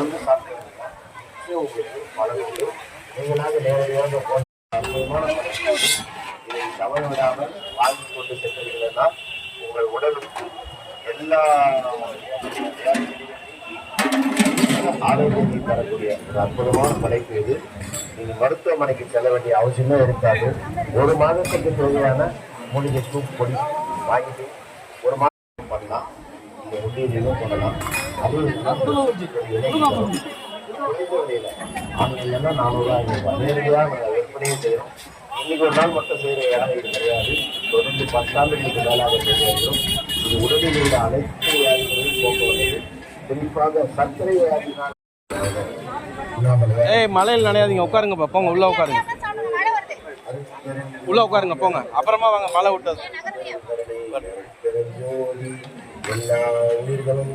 வந்து சாப்பிட்டீங்கன்னா உங்களுக்கு பலன் உண்டு. நீங்களாக நேரடியாக போன அற்புதமான பலன். இதை தவற விடாமல் வாழ்ந்து கொண்டு சென்றீங்கன்னா உங்கள் உடலுக்கு எல்லா ஆரோக்கியத்தை தரக்கூடிய ஒரு அற்புதமான படைப்பு இது. நீங்கள் மருத்துவமனைக்கு செல்ல வேண்டிய அவசியமே இருக்காது. ஒரு மாதத்துக்கு தேவையான மூலிகை சூப் பொடி வாங்கிட்டு ஒரு மாதம் பண்ணலாம். நீங்கள் உண்டியலையும் பண்ணலாம். அதுவும் ஆன்லைன்ல 400 நேரடியாக நாங்கள் விற்பனையும் செய்கிறோம். இன்னைக்கு ஒரு நாள் மட்டும் செய்கிற இடம் இது கிடையாது. தொடர்ந்து 10 ஆண்டுகளுக்கு மேலாக செய்கிறோம். இது உடலில் உள்ள அனைத்து வியாதிகளையும் போக்குவரது, குறிப்பாக சர்க்கரை வியாதினால். மலையில் நனையாதீங்க, உட்காருங்க. போங்க உள்ள உட்காருங்க, உள்ள உட்காருங்க போங்க. அப்புறமா வாங்க மழை விட்டது. எல்லா உயிர்களும்